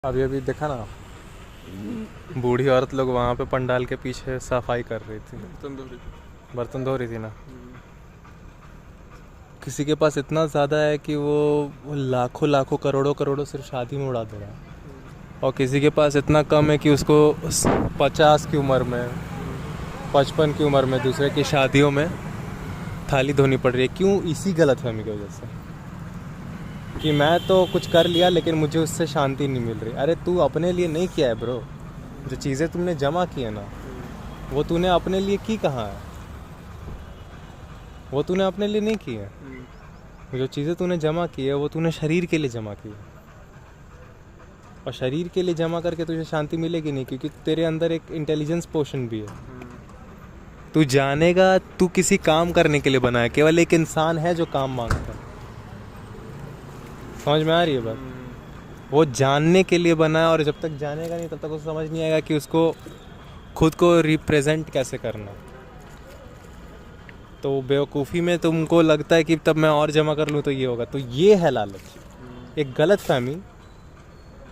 अभी अभी देखा ना, बूढ़ी औरत लोग वहाँ पे पंडाल के पीछे सफाई कर रही थी, बर्तन धो रही थी ना। किसी के पास इतना ज़्यादा है कि वो लाखों लाखों करोड़ों करोड़ों सिर्फ शादी में उड़ा दे रहा है, और किसी के पास इतना कम है कि उसको 50 की उम्र में, 55 की उम्र में दूसरे की शादियों में थाली धोनी पड़ रही है। क्यों? इसी गलतफहमी की वजह से कि मैं तो कुछ कर लिया लेकिन मुझे उससे शांति नहीं मिल रही। अरे तू अपने लिए नहीं किया है ब्रो। जो चीज़ें तुमने जमा की है ना, वो तूने अपने लिए की कहाँ है? वो तूने अपने लिए नहीं की है। जो चीज़ें तूने जमा की है वो तूने शरीर के लिए जमा की है, और शरीर के लिए जमा करके तुझे शांति मिलेगी नहीं, क्योंकि तेरे अंदर एक इंटेलिजेंस पोर्शन भी है। तू जानेगा तू किसी काम करने के लिए बना है, केवल एक इंसान है जो काम मांगता है। समझ में आ रही है बात? वो जानने के लिए बना है, और जब तक जानेगा नहीं तब तक उसको समझ नहीं आएगा कि उसको खुद को रिप्रेजेंट कैसे करना। तो बेवकूफ़ी में तुमको लगता है कि तब मैं और जमा कर लूँ तो ये होगा। तो ये है लालच, एक गलत फहमी,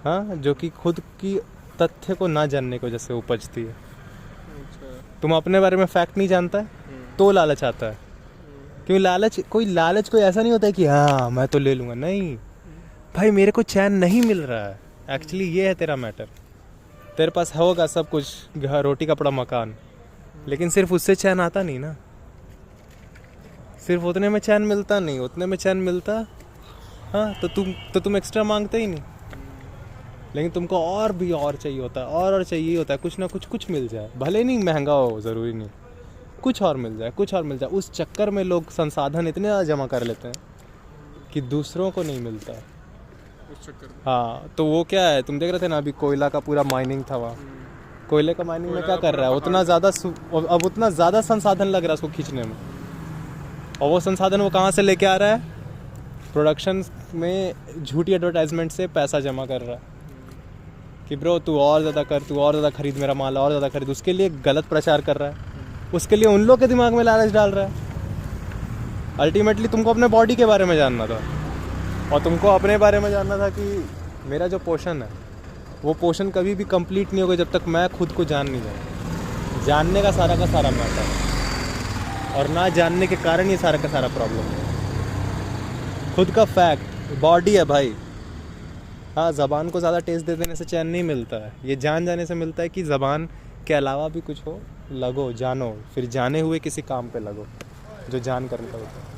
हाँ, जो कि खुद की तथ्य को ना जानने की वजह से उपजती है। तुम अपने बारे में फैक्ट नहीं जानता है तो लालच आता है। क्यों? लालच कोई ऐसा नहीं होता है कि हाँ मैं तो ले लूँगा। नहीं भाई, मेरे को चैन नहीं मिल रहा है, एक्चुअली ये है तेरा मैटर। तेरे पास होगा सब कुछ, घर, रोटी, कपड़ा, मकान, लेकिन सिर्फ उससे चैन आता नहीं ना। सिर्फ उतने में चैन मिलता नहीं, उतने में चैन मिलता, हाँ, तो तुम एक्स्ट्रा मांगते ही नहीं। लेकिन तुमको और भी और चाहिए होता है, और चाहिए होता है, कुछ ना कुछ मिल जाए, भले नहीं महंगा हो, ज़रूरी नहीं, कुछ और मिल जाए, कुछ और मिल जाए। उस चक्कर में लोग संसाधन इतने ज़्यादा जमा कर लेते हैं कि दूसरों को नहीं मिलता है उस चक्कर में। हाँ, तो वो क्या है, तुम देख रहे थे ना अभी कोयला का पूरा माइनिंग था वहाँ। कोयले का माइनिंग में क्या कर रहा है, उतना ज़्यादा संसाधन लग रहा है उसको खींचने में, और वो संसाधन वो कहाँ से लेके आ रहा है? प्रोडक्शन में झूठी एडवर्टाइजमेंट से पैसा जमा कर रहा है कि ब्रो तू और ज़्यादा कर, तू और ज़्यादा खरीद मेरा माल, और ज़्यादा खरीद। उसके लिए गलत प्रचार कर रहा है, उसके लिए उन लोग के दिमाग में लालच डाल रहा है। अल्टीमेटली तुमको अपने बॉडी के बारे में जानना था, और तुमको अपने बारे में जानना था कि मेरा जो पोर्शन है वो पोर्शन कभी भी कंप्लीट नहीं होगा जब तक मैं खुद को जान नहीं जाऊँ। जानने का सारा मैटर है, और ना जानने के कारण ये सारा का सारा प्रॉब्लम है। खुद का फैक्ट बॉडी है भाई। हाँ, ज़बान को ज़्यादा टेस्ट दे देने से चैन नहीं मिलता है, ये जान जाने से मिलता है कि ज़बान के अलावा भी कुछ हो, लगो, जानो, फिर जाने हुए किसी काम पे लगो जो जान करने का होता है।